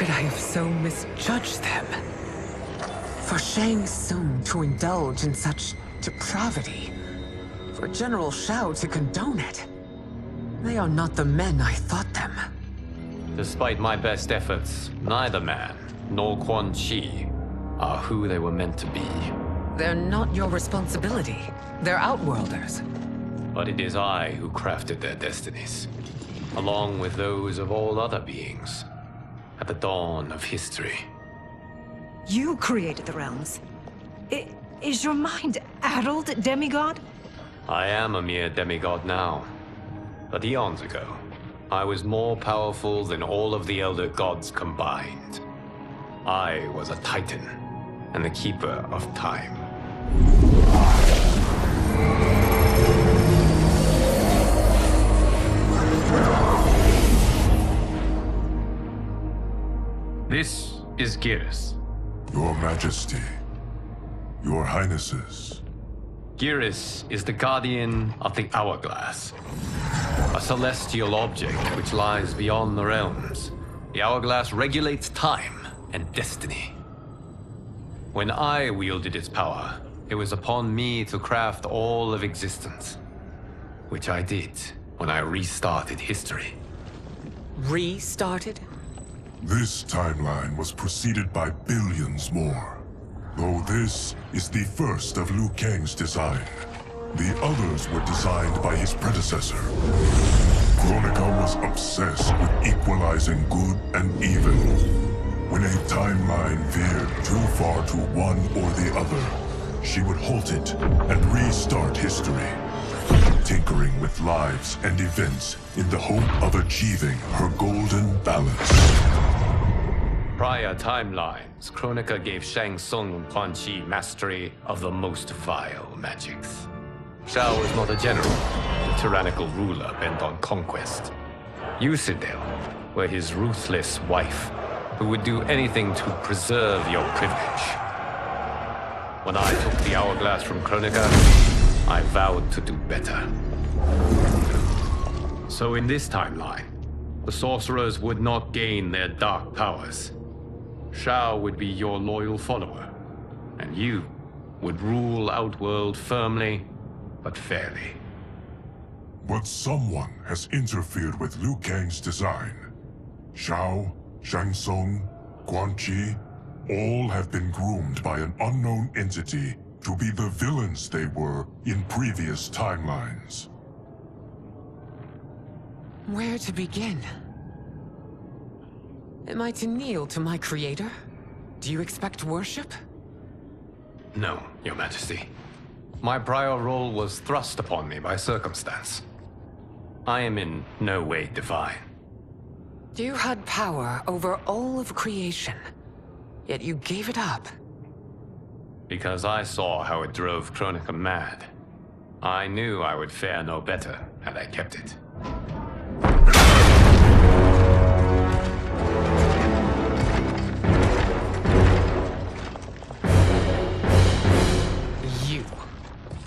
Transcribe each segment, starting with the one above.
could I have so misjudged them? For Shang Tsung to indulge in such depravity, for General Shao to condone it, they are not the men I thought them. Despite my best efforts, neither man nor Quan Chi are who they were meant to be. They're not your responsibility. They're Outworlders. But it is I who crafted their destinies, along with those of all other beings, at the dawn of history. You created the realms. Is your mind addled, demigod? I am a mere demigod now, but eons ago, I was more powerful than all of the Elder Gods combined. I was a Titan, and the Keeper of Time. This is Geras. Your Majesty, Your Highnesses. Geras is the guardian of the Hourglass, a celestial object which lies beyond the realms. The Hourglass regulates time and destiny. When I wielded its power, it was upon me to craft all of existence, which I did when I restarted history. Restarted? This timeline was preceded by billions more. Though this is the first of Liu Kang's design, the others were designed by his predecessor. Kronika was obsessed with equalizing good and evil. When a timeline veered too far to one or the other, she would halt it and restart history, tinkering with lives and events in the hope of achieving her golden balance. Prior timelines, Kronika gave Shang Tsung and Quan Chi mastery of the most vile magics. Shao was not a general, a tyrannical ruler bent on conquest. Yusidel were his ruthless wife, who would do anything to preserve your privilege. When I took the Hourglass from Kronika, I vowed to do better. So in this timeline, the sorcerers would not gain their dark powers. Shao would be your loyal follower, and you would rule Outworld firmly, but fairly. But someone has interfered with Liu Kang's design. Shao, Shang Tsung, Quan Chi, all have been groomed by an unknown entity to be the villains they were in previous timelines. Where to begin? Am I to kneel to my creator? Do you expect worship? No, Your Majesty. My prior role was thrust upon me by circumstance. I am in no way divine. You had power over all of creation, yet you gave it up. Because I saw how it drove Kronika mad. I knew I would fare no better had I kept it.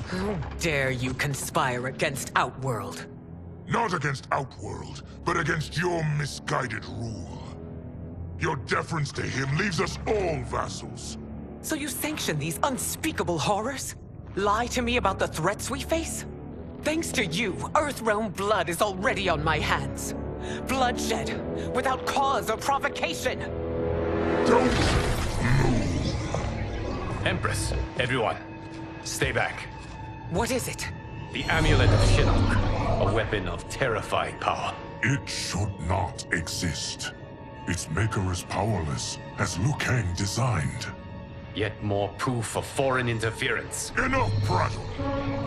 How dare you conspire against Outworld? Not against Outworld, but against your misguided rule. Your deference to him leaves us all vassals. So you sanction these unspeakable horrors? Lie to me about the threats we face? Thanks to you, Earthrealm blood is already on my hands. Bloodshed, without cause or provocation. Don't move. Empress, everyone, stay back. What is it? The Amulet of Shinnok, a weapon of terrifying power. It should not exist. Its maker is powerless, as Liu Kang designed. Yet more proof of foreign interference. Enough prattle!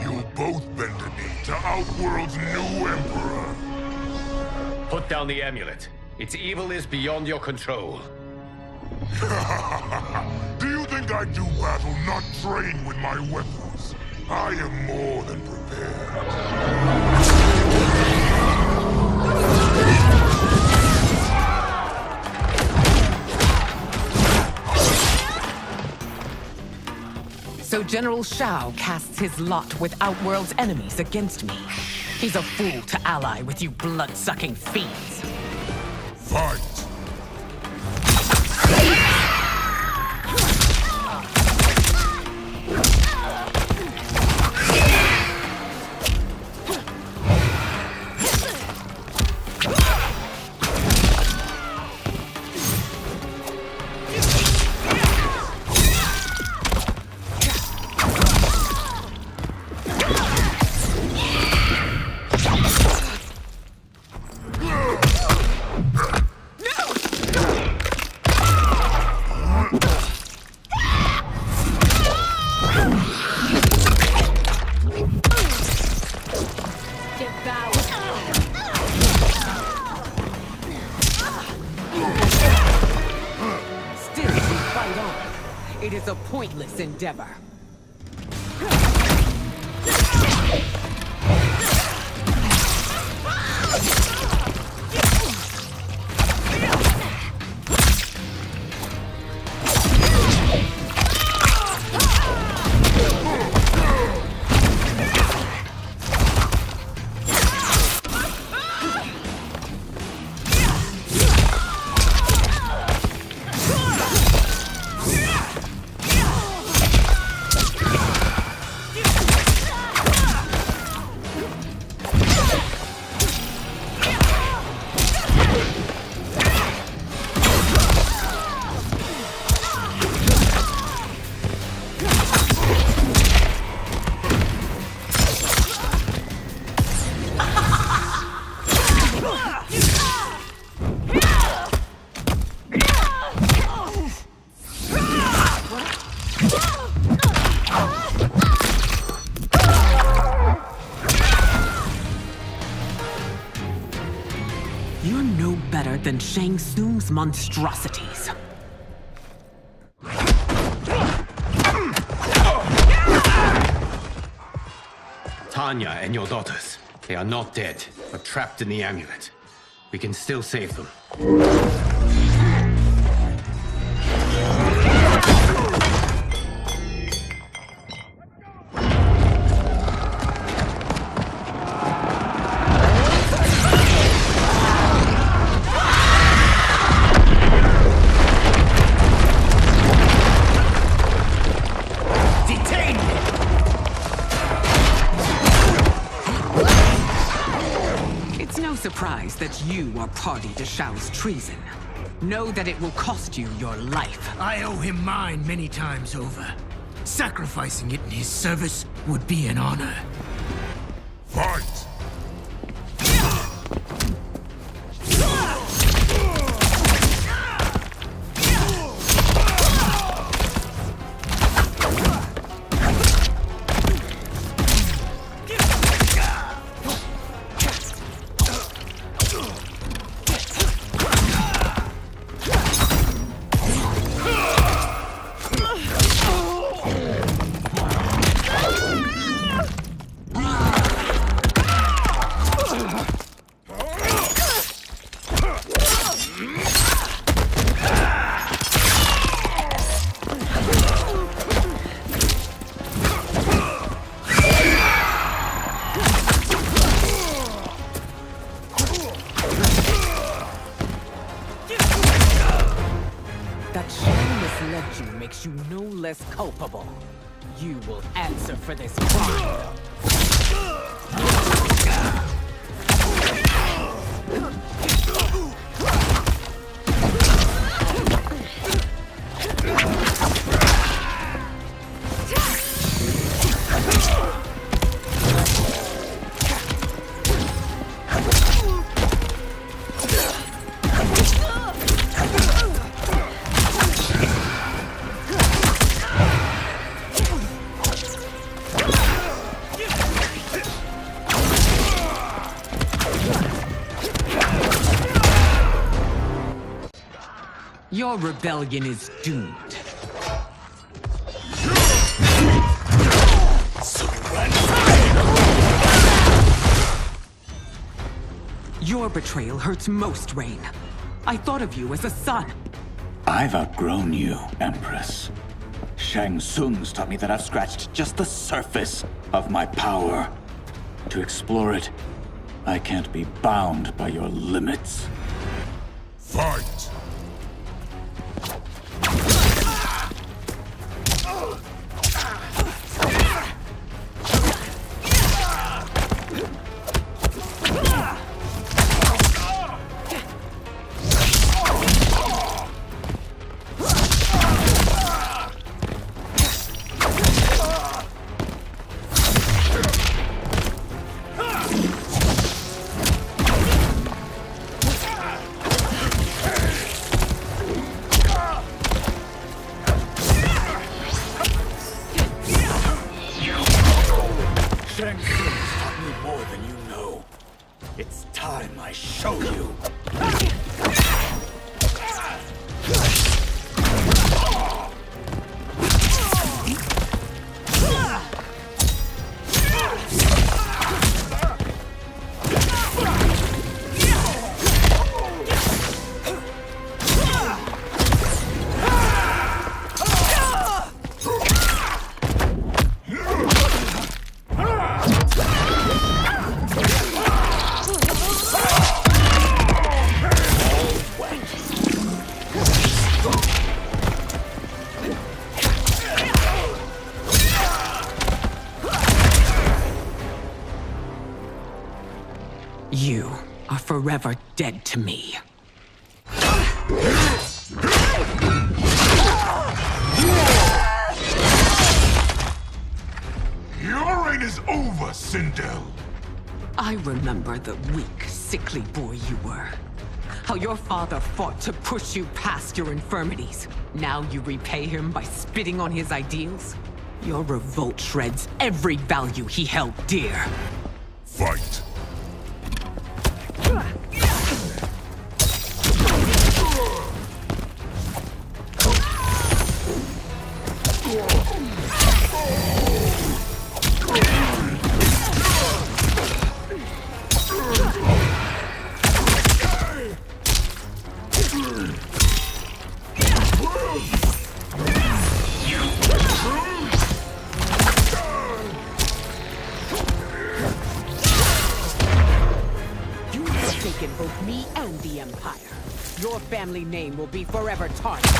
You both bend a knee to Outworld's new emperor. Put down the amulet. Its evil is beyond your control. Do you think I do battle not trained with my weapons? I am more than prepared. So General Shao casts his lot with Outworld's enemies against me. He's a fool to ally with you blood-sucking fiends. Fight! Still we fight on. It is a pointless endeavor. You're no better than Shang Tsung's monstrosities. Tanya and your daughters. They are not dead, but trapped in the amulet. We can still save them. Surprised that you are party to Shao's treason. Know that it will cost you your life. I owe him mine many times over. Sacrificing it in his service would be an honor. Fight! That Shang misled you makes you no less culpable. You will answer for this crime. Your rebellion is doomed. Your betrayal hurts most, Rain. I thought of you as a son. I've outgrown you, Empress. Shang Tsung's taught me that I've scratched just the surface of my power. To explore it, I can't be bound by your limits. Fight! It's time I show you. You are forever dead to me. Your reign is over, Sindel. I remember the weak, sickly boy you were. How your father fought to push you past your infirmities. Now you repay him by spitting on his ideals? Your revolt shreds every value he held dear. Fight. Both me and the Empire. Your family name will be forever tarnished.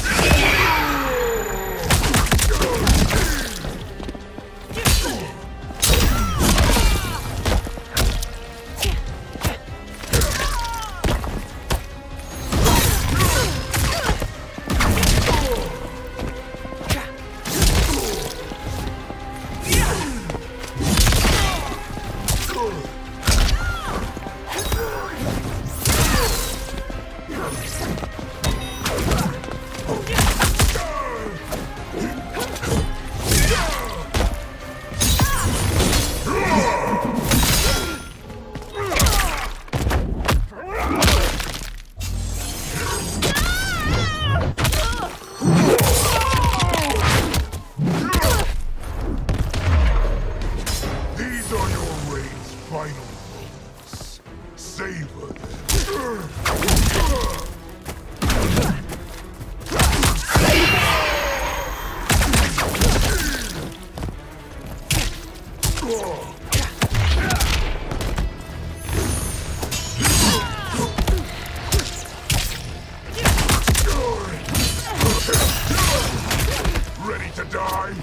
Ready to die?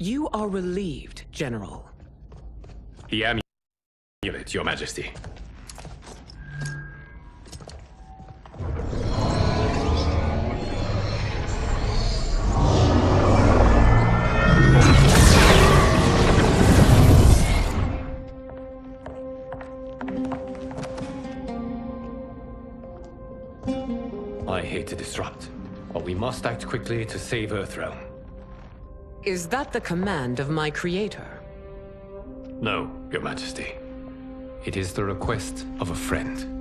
You are relieved, General. The amulet, Your Majesty. I hate to disrupt, but we must act quickly to save Earthrealm. Is that the command of my creator? No, Your Majesty. It is the request of a friend.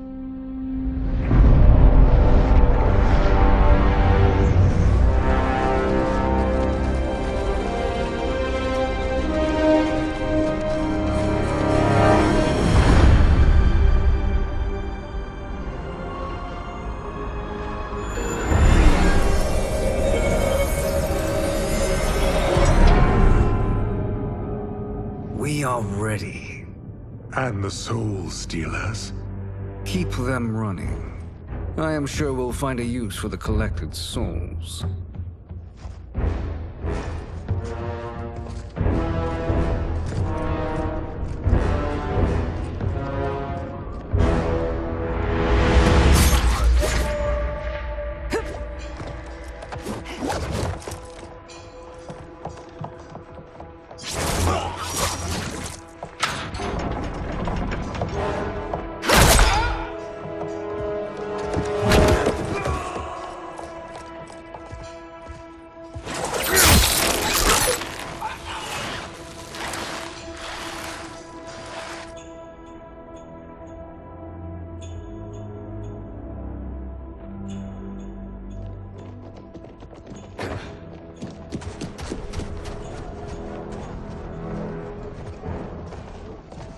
We are ready. And the Soul Stealers? Keep them running. I am sure we'll find a use for the collected souls.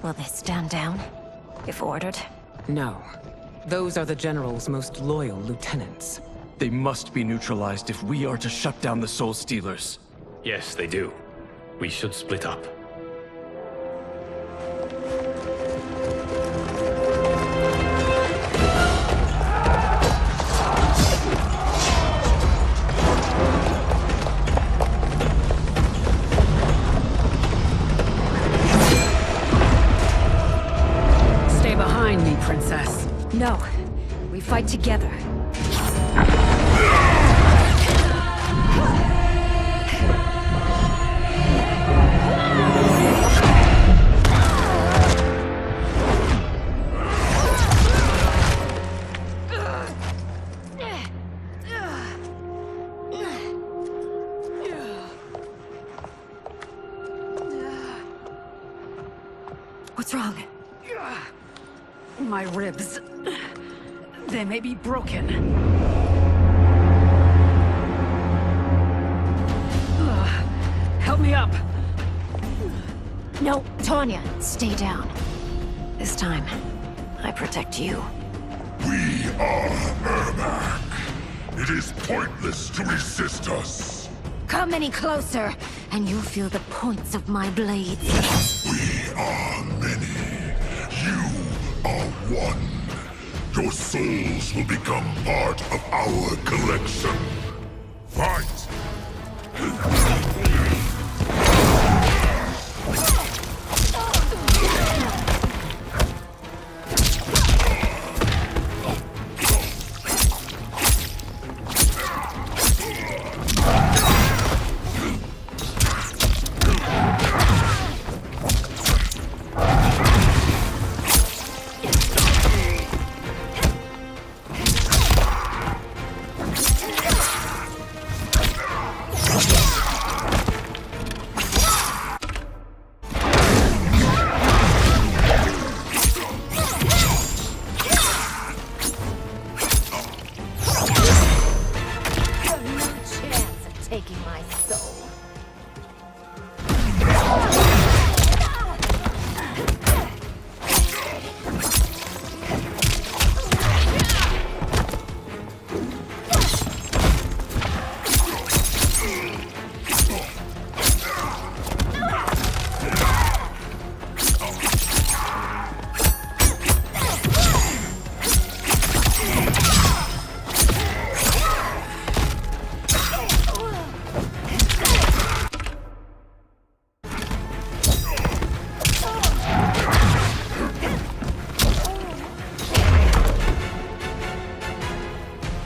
Will they stand down, if ordered? No. Those are the General's most loyal lieutenants. They must be neutralized if we are to shut down the Soul Stealers. Yes, they do. We should split up. Stay behind me, Princess. No. We fight together. What's wrong? My ribs. They may be broken. Help me up. No, Tanya, stay down. This time, I protect you. We are Ermac. It is pointless to resist us. Come any closer, and you'll feel the points of my blades. We are many. You are one. Your souls will become part of our collection. Fight!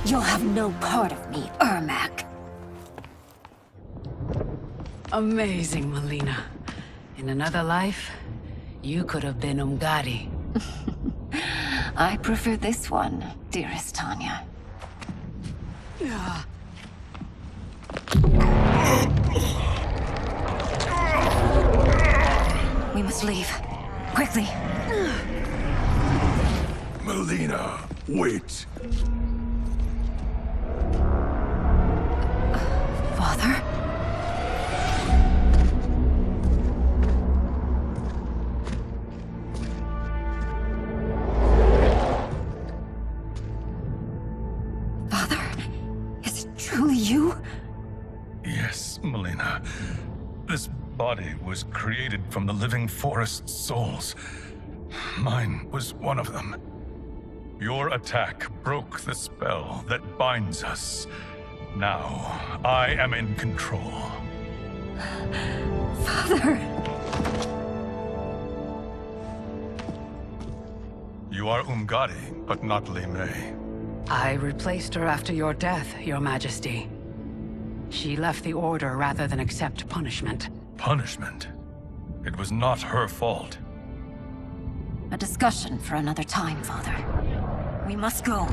You'll have no part of me, Ermac. Amazing, Melina. In another life, you could have been Umgadi. I prefer this one, dearest Tanya. We must leave. Quickly. Melina, wait. Father? Father? Is it truly you? Yes, Melina. This body was created from the living forest's souls. Mine was one of them. Your attack broke the spell that binds us. Now, I am in control. Father! You are Umgadi, but not Li Mei. I replaced her after your death, Your Majesty. She left the Order rather than accept punishment. Punishment? It was not her fault. A discussion for another time, Father. We must go.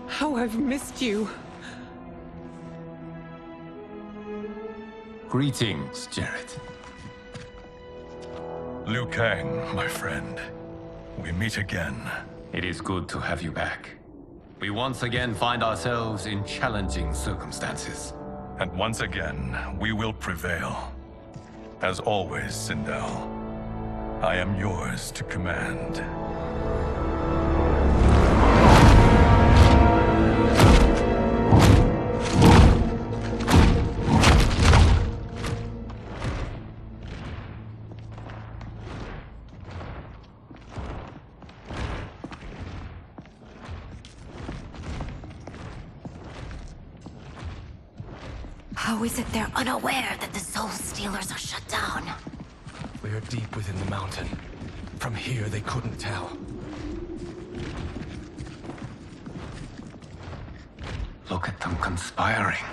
How I've missed you. Greetings, Jared. Liu Kang, my friend. We meet again. It is good to have you back. We once again find ourselves in challenging circumstances. And once again, we will prevail. As always, Sindel, I am yours to command. How is it they're unaware that the Soul Stealers are shut down? We are deep within the mountain. From here, they couldn't tell. Look at them conspiring.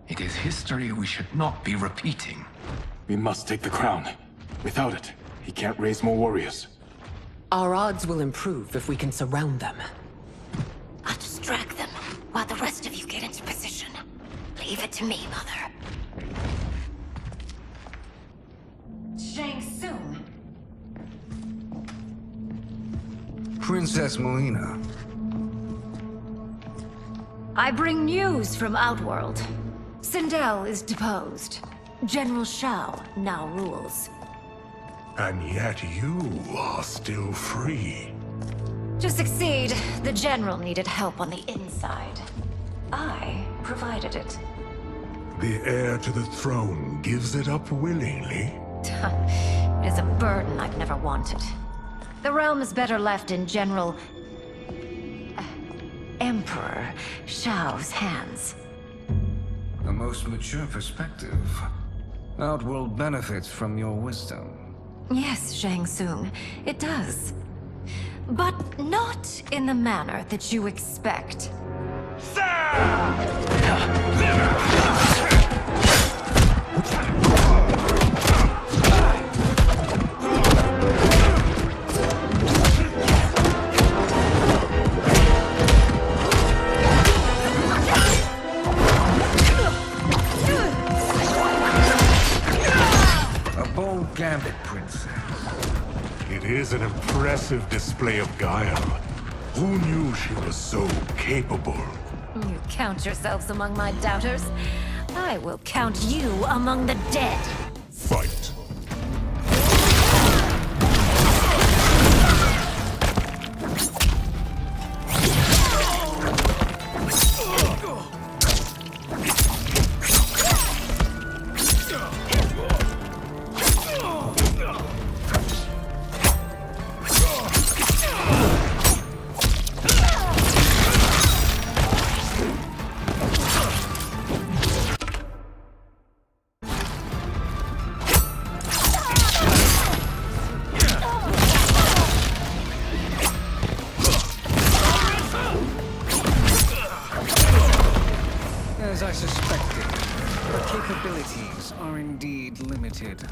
It is history we should not be repeating. We must take the crown. Without it, he can't raise more warriors. Our odds will improve if we can surround them. I'll distract them while the rest of you get into position. Leave it to me, Mother. Shang Tsung. Princess Melina. I bring news from Outworld. Sindel is deposed. General Shao now rules. And yet you are still free. To succeed, the General needed help on the inside. I provided it. The heir to the throne gives it up willingly. It is a burden I've never wanted. The realm is better left in General... Emperor Shao's hands. A most mature perspective. Outworld benefits from your wisdom. Yes, Shang Tsung, it does. But not in the manner that you expect. A bold gambit, Princess. It is an impressive display of guile. Who knew she was so capable? You count yourselves among my doubters. I will count you among the dead. Fight. As I suspected, her capabilities are indeed limited.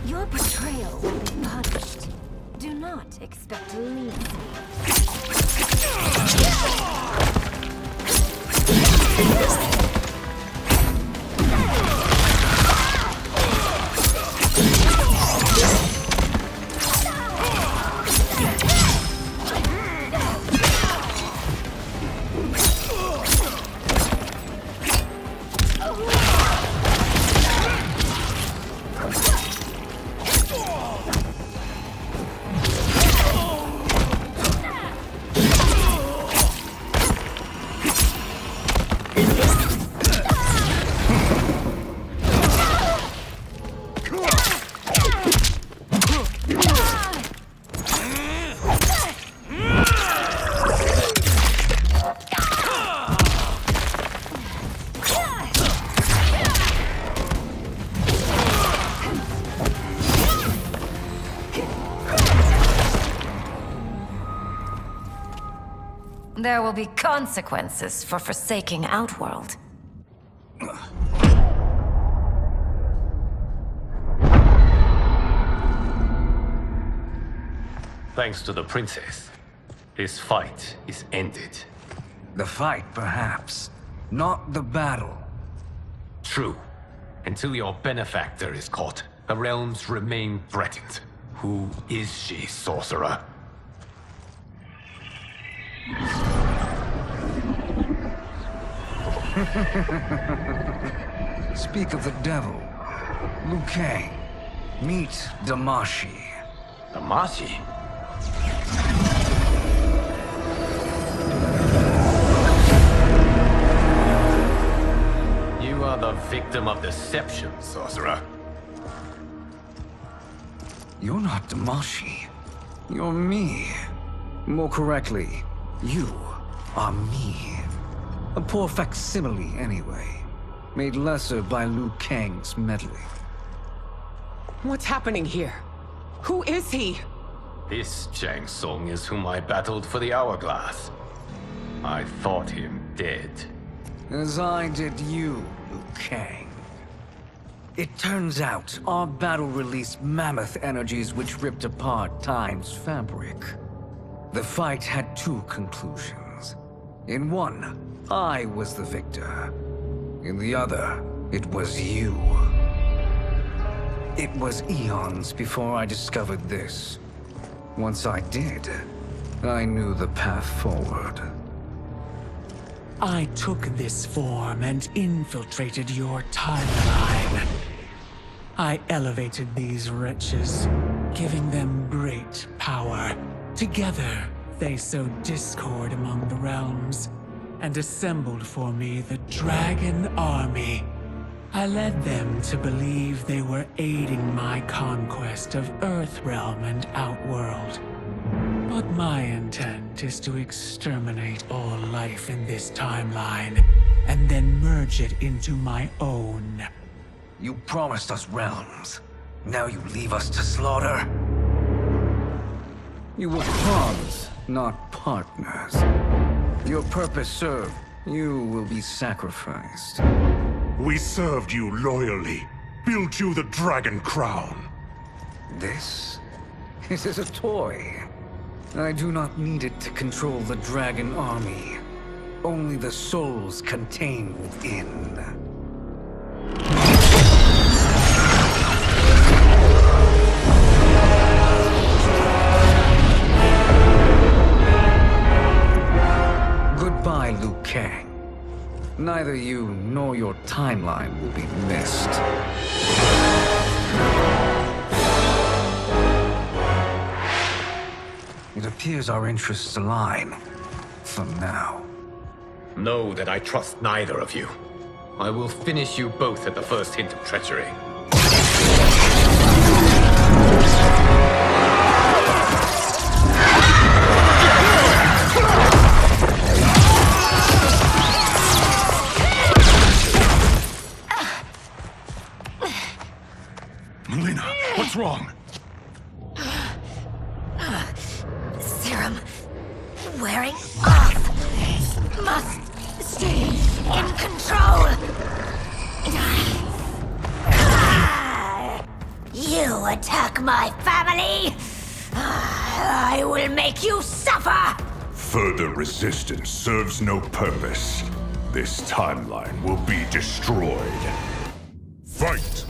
Your betrayal will be punished. Do not expect leniency. There will be consequences for forsaking Outworld. Thanks to the princess, this fight is ended. The fight, perhaps. Not the battle. True. Until your benefactor is caught, the realms remain threatened. Who is she, sorcerer? Speak of the devil. Liu Kang. Meet Damashi. Damashi? You are the victim of deception, sorcerer. You're not Damashi. You're me. More correctly, you are me. A poor facsimile, anyway. Made lesser by Liu Kang's meddling. What's happening here? Who is he? This Shang Tsung is whom I battled for the Hourglass. I thought him dead. As I did you, Liu Kang. It turns out our battle released mammoth energies which ripped apart time's fabric. The fight had two conclusions. In one, I was the victor. In the other, it was you. It was eons before I discovered this. Once I did, I knew the path forward. I took this form and infiltrated your timeline. I elevated these wretches, giving them great power. Together, they sowed discord among the realms, and assembled for me the Dragon Army. I led them to believe they were aiding my conquest of Earthrealm and Outworld. But my intent is to exterminate all life in this timeline, and then merge it into my own. You promised us realms. Now you leave us to slaughter? You were pawns, not partners. Your purpose served. You will be sacrificed. We served you loyally, built you the Dragon Crown. This is a toy. I do not need it to control the Dragon Army. Only the souls contained within. Goodbye, Liu Kang. Neither you nor your timeline will be missed. It appears our interests align. For now. Know that I trust neither of you. I will finish you both at the first hint of treachery. Melina, what's wrong? Serum wearing off. Must stay in control. You attack my family. I will make you suffer. Further resistance serves no purpose. This timeline will be destroyed. Fight!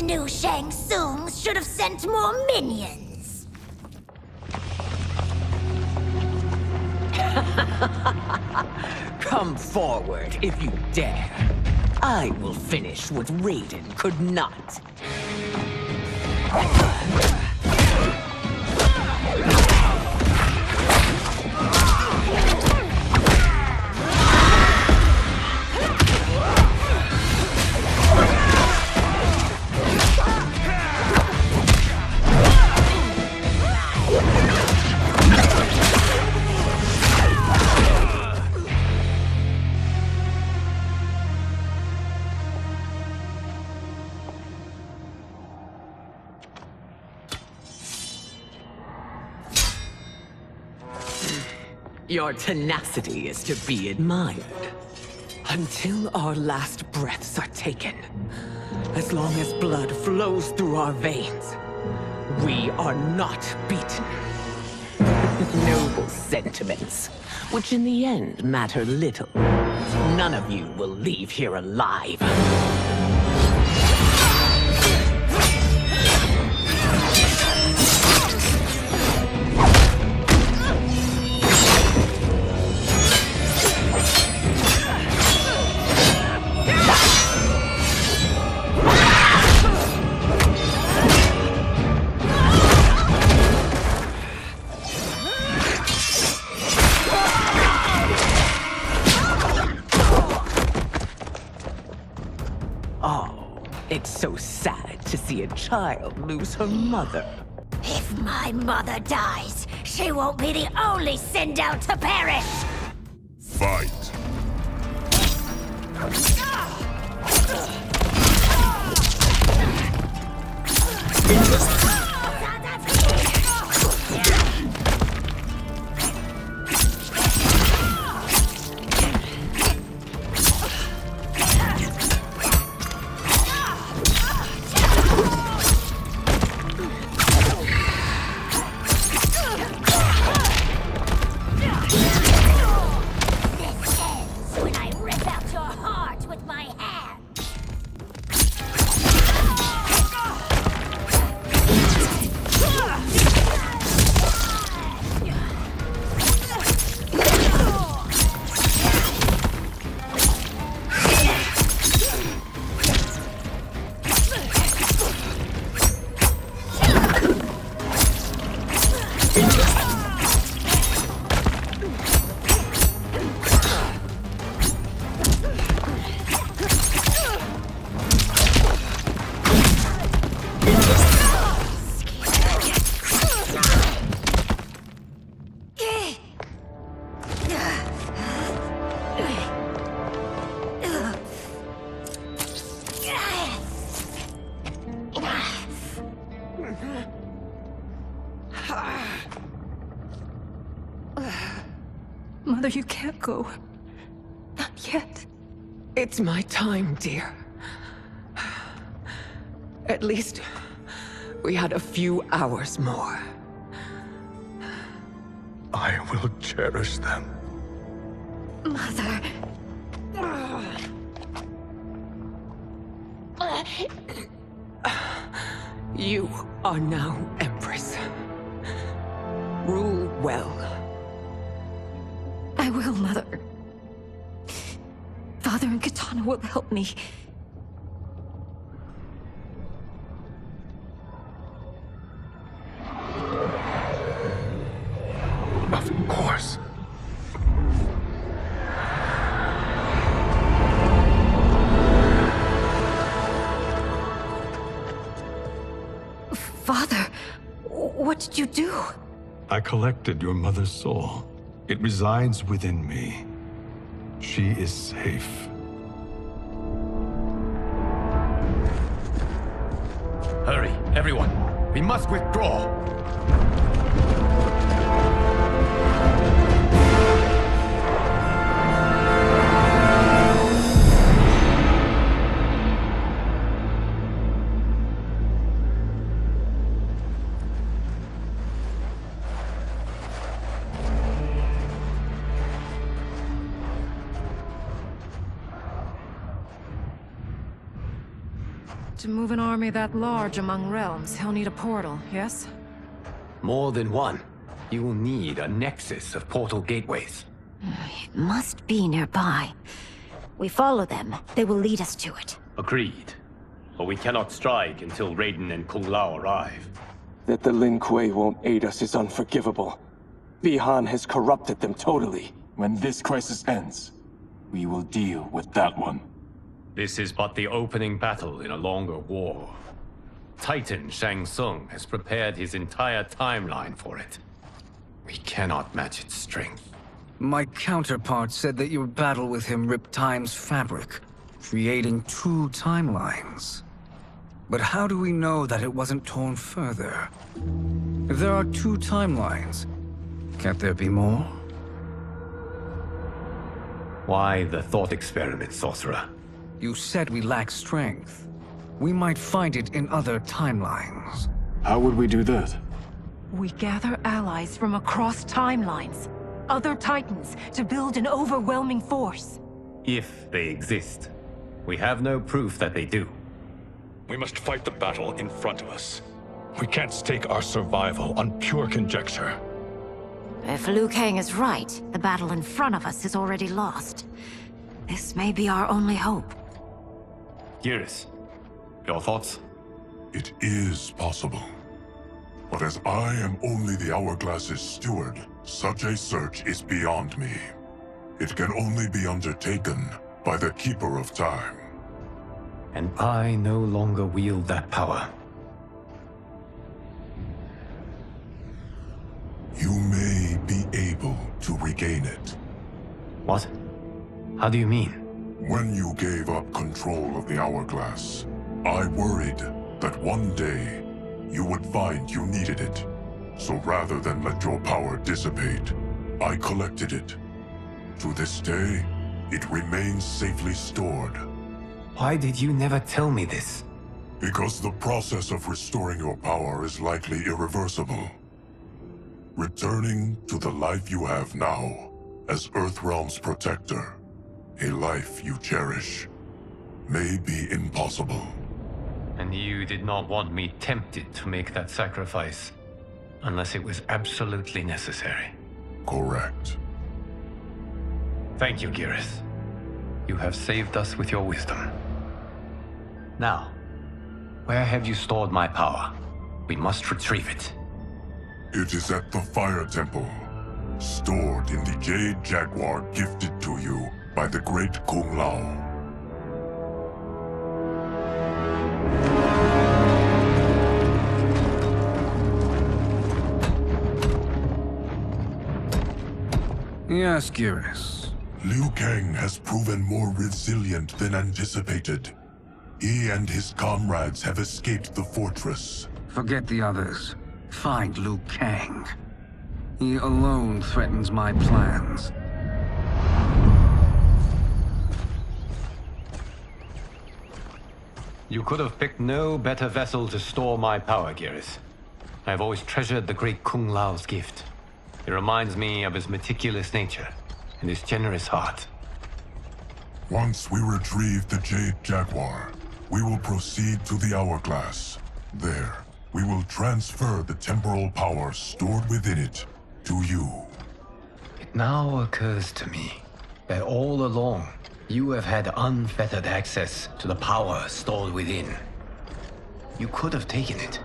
new Shang Tsungs should have sent more minions. Come forward if you dare. I will finish what Raiden could not. Your tenacity is to be admired. Until our last breaths are taken, as long as blood flows through our veins, we are not beaten. Noble sentiments, which in the end matter little. None of you will leave here alive. It's so sad to see a child lose her mother. If my mother dies, she won't be the only Sindel to perish! Fight! Mother, you can't go. Not yet. It's my time, dear. At least, we had a few hours more. I will cherish them. Mother... You are now Empress. Rule well. I will, Mother. Father and Katana will help me. Of course. Father, what did you do? I collected your mother's soul. It resides within me. She is safe. Hurry, everyone. We must withdraw. To move an army that large among realms, he'll need a portal, yes? More than one. You will need a nexus of portal gateways. It must be nearby. We follow them, they will lead us to it. Agreed. But we cannot strike until Raiden and Kung Lao arrive. That the Lin Kuei won't aid us is unforgivable. Bihan has corrupted them totally. When this crisis ends, we will deal with that one. This is but the opening battle in a longer war. Titan Shang Tsung has prepared his entire timeline for it. We cannot match its strength. My counterpart said that your battle with him ripped time's fabric, creating 2 timelines. But how do we know that it wasn't torn further? If there are 2 timelines, can't there be more? Why the thought experiment, sorcerer? You said we lack strength. We might find it in other timelines. How would we do that? We gather allies from across timelines, other titans, to build an overwhelming force. If they exist. We have no proof that they do. We must fight the battle in front of us. We can't stake our survival on pure conjecture. If Liu Kang is right, the battle in front of us is already lost. This may be our only hope. Geras, your thoughts? It is possible. But as I am only the Hourglass's steward, such a search is beyond me. It can only be undertaken by the Keeper of Time. And I no longer wield that power. You may be able to regain it. What? How do you mean? When you gave up control of the Hourglass, I worried that one day you would find you needed it. So rather than let your power dissipate, I collected it. To this day, it remains safely stored. Why did you never tell me this? Because the process of restoring your power is likely irreversible. Returning to the life you have now, as Earthrealm's protector, a life you cherish, may be impossible. And you did not want me tempted to make that sacrifice, unless it was absolutely necessary. Correct. Thank you, Geras. You have saved us with your wisdom. Now, where have you stored my power? We must retrieve it. It is at the Fire Temple, stored in the Jade Jaguar gifted to you by the great Kung Lao. Yes, Geras. Liu Kang has proven more resilient than anticipated. He and his comrades have escaped the fortress. Forget the others. Find Liu Kang. He alone threatens my plans. You could have picked no better vessel to store my power, Geras. I have always treasured the great Kung Lao's gift. It reminds me of his meticulous nature and his generous heart. Once we retrieve the Jade Jaguar, we will proceed to the Hourglass. There, we will transfer the temporal power stored within it to you. It now occurs to me that all along, you have had unfettered access to the power stored within. You could have taken it,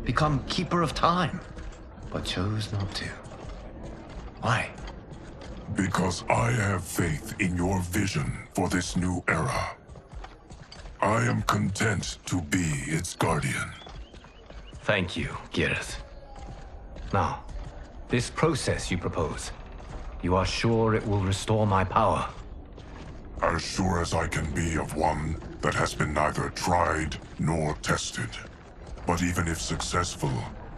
become Keeper of Time, but chose not to. Why? Because I have faith in your vision for this new era. I am content to be its guardian. Thank you, Geras. Now, this process you propose, you are sure it will restore my power? As sure as I can be of one that has been neither tried nor tested. But even if successful,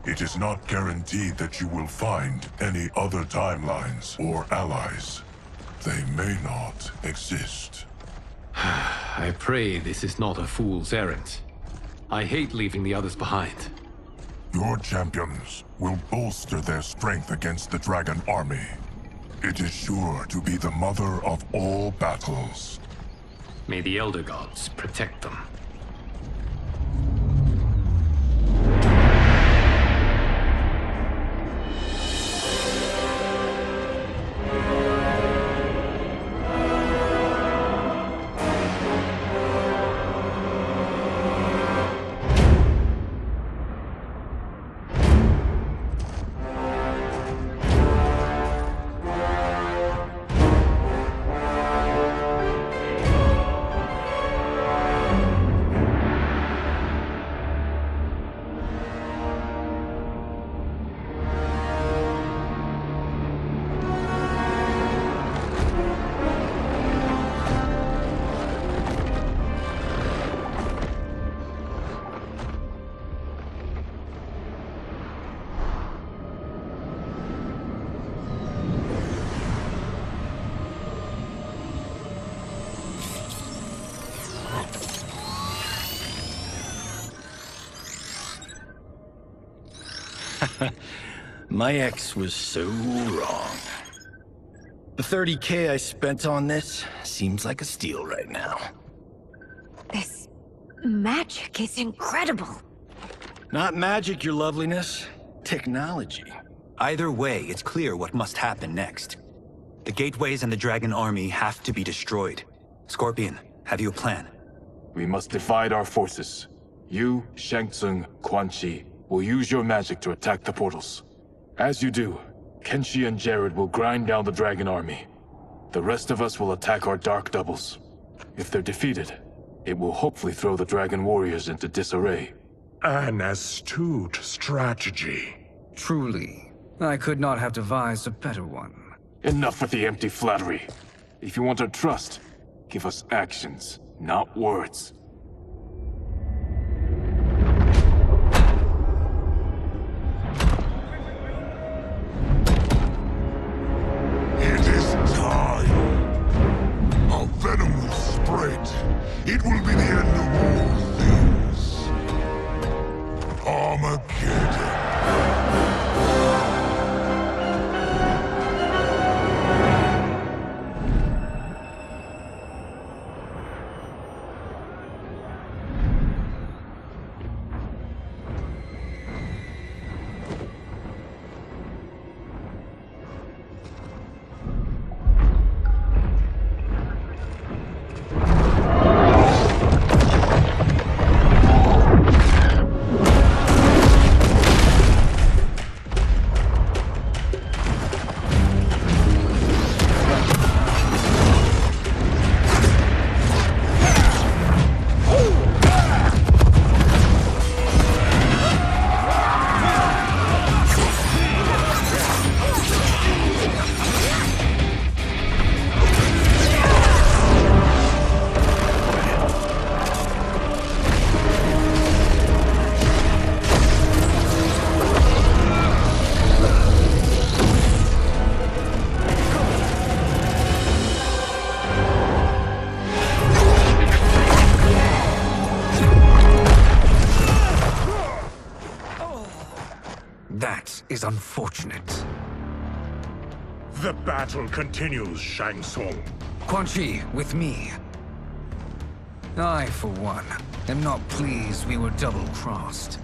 it is not guaranteed that you will find any other timelines or allies. They may not exist. I pray this is not a fool's errand. I hate leaving the others behind. Your champions will bolster their strength against the Dragon Army. It is sure to be the mother of all battles. May the Elder Gods protect them. My ex was so wrong. The 30K I spent on this seems like a steal right now. This magic is incredible. Not magic, your loveliness. Technology. Either way, it's clear what must happen next. The gateways and the Dragon Army have to be destroyed. Scorpion, have you a plan? We must divide our forces. You, Shang Tsung, Quan Chi will use your magic to attack the portals. As you do, Kenshi and Jared will grind down the Dragon Army. The rest of us will attack our dark doubles. If they're defeated, it will hopefully throw the Dragon Warriors into disarray. An astute strategy. Truly, I could not have devised a better one. Enough with the empty flattery. If you want our trust, give us actions, not words. It is time. Our venom will spread. It will be the end of all things. Armageddon. That is unfortunate. The battle continues, Shang Tsung. Quan Chi, with me. I, for one, am not pleased we were double-crossed.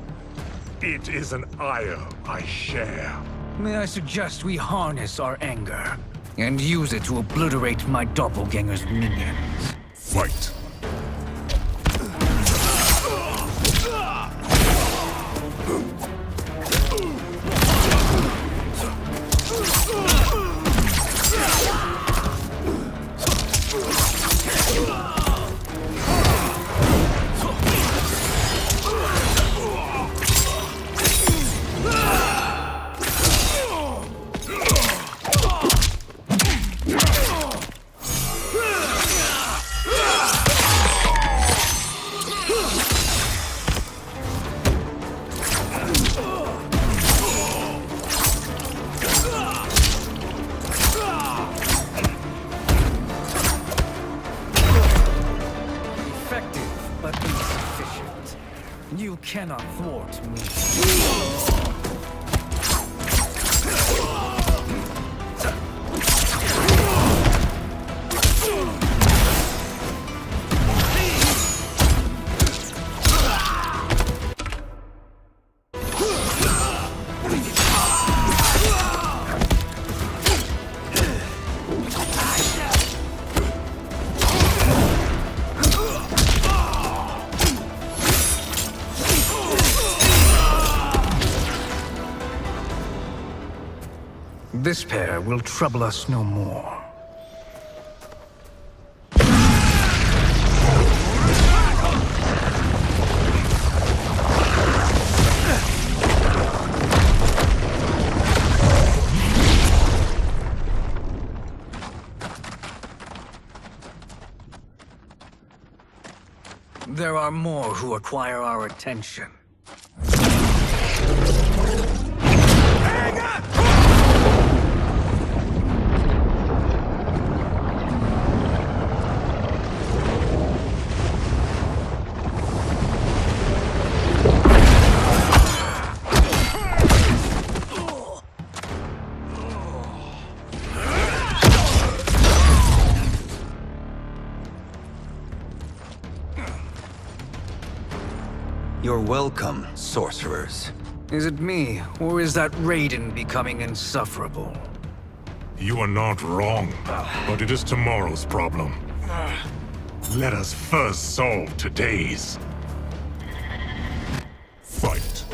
It is an ire I share. May I suggest we harness our anger and use it to obliterate my doppelganger's minions? Fight! You cannot thwart me. This pair will trouble us no more. There are more who require our attention. You're welcome, sorcerers. Is it me, or is that Raiden becoming insufferable? You are not wrong, but it is tomorrow's problem. Let us first solve today's. Fight.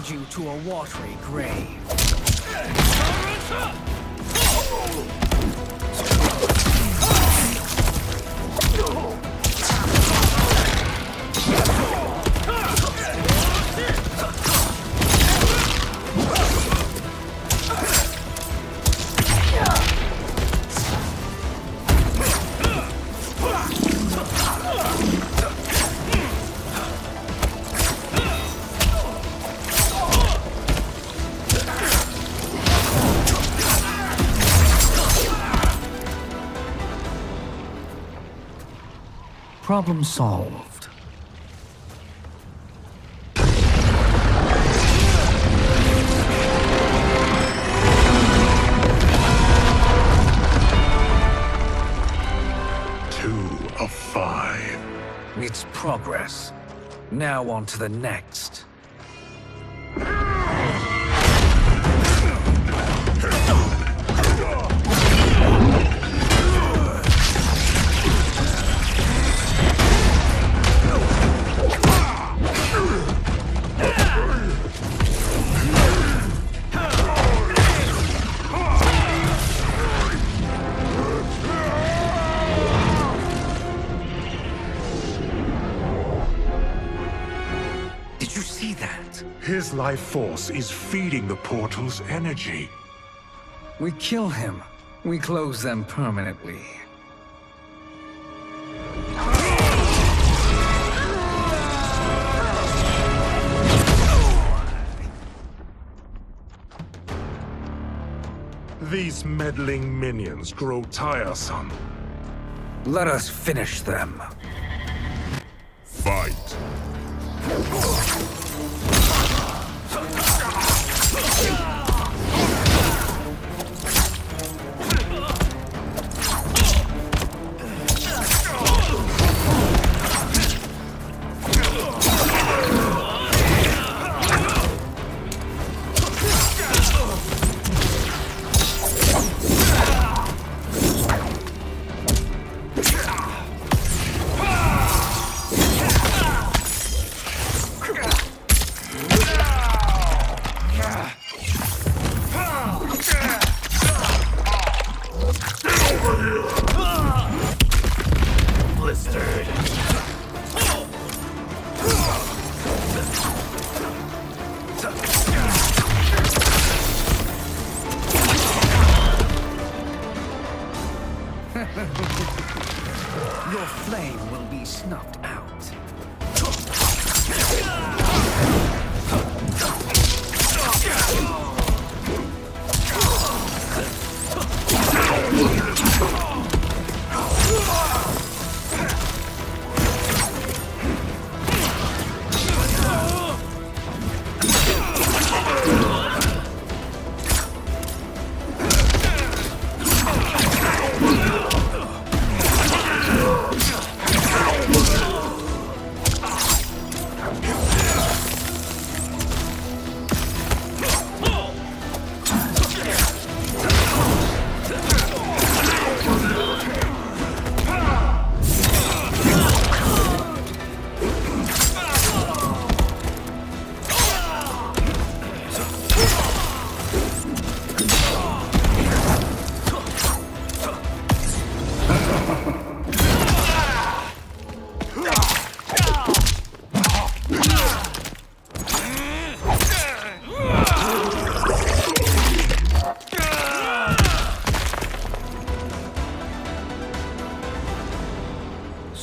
You to a watery grave. Problem solved. Two of 5. It's progress. Now on to the next. His life force is feeding the portal's energy. We kill him. We close them permanently. These meddling minions grow tiresome. Let us finish them. Fight.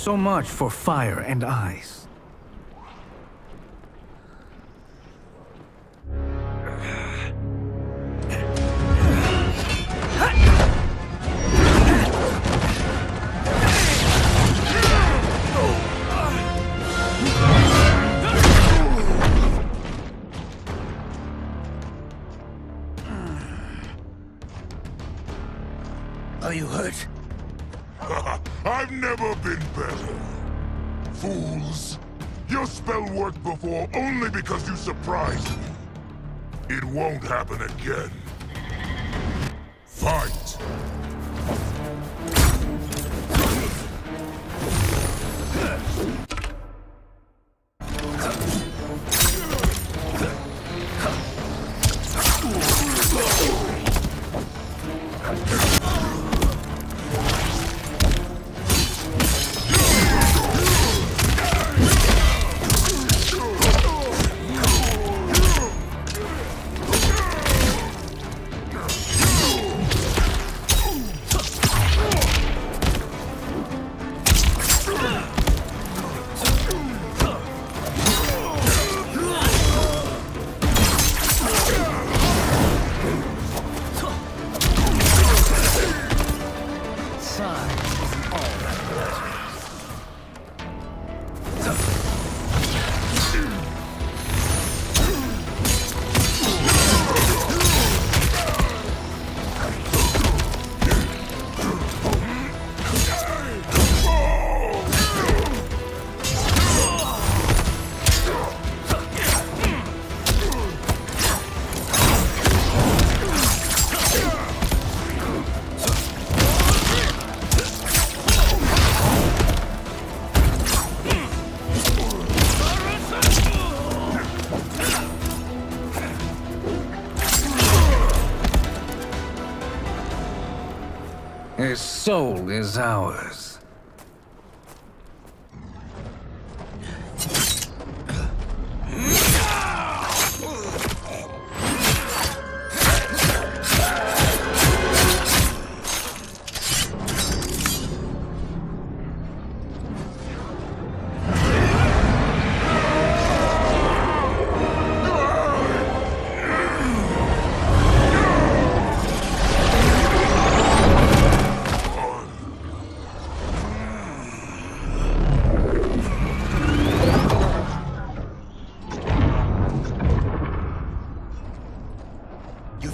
So much for fire and ice. Are you hurt? I've never been better. Fools! Your spell worked before only because you surprised me. It won't happen again. Fight! His soul is ours.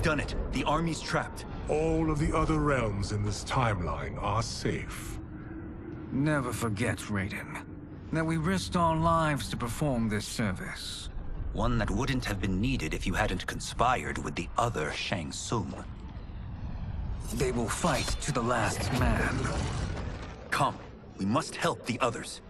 Done it. The army's trapped. All of the other realms in this timeline are safe. Never forget, Raiden, that we risked our lives to perform this service. One that wouldn't have been needed if you hadn't conspired with the other Shang Tsung. They will fight to the last man. Come, we must help the others.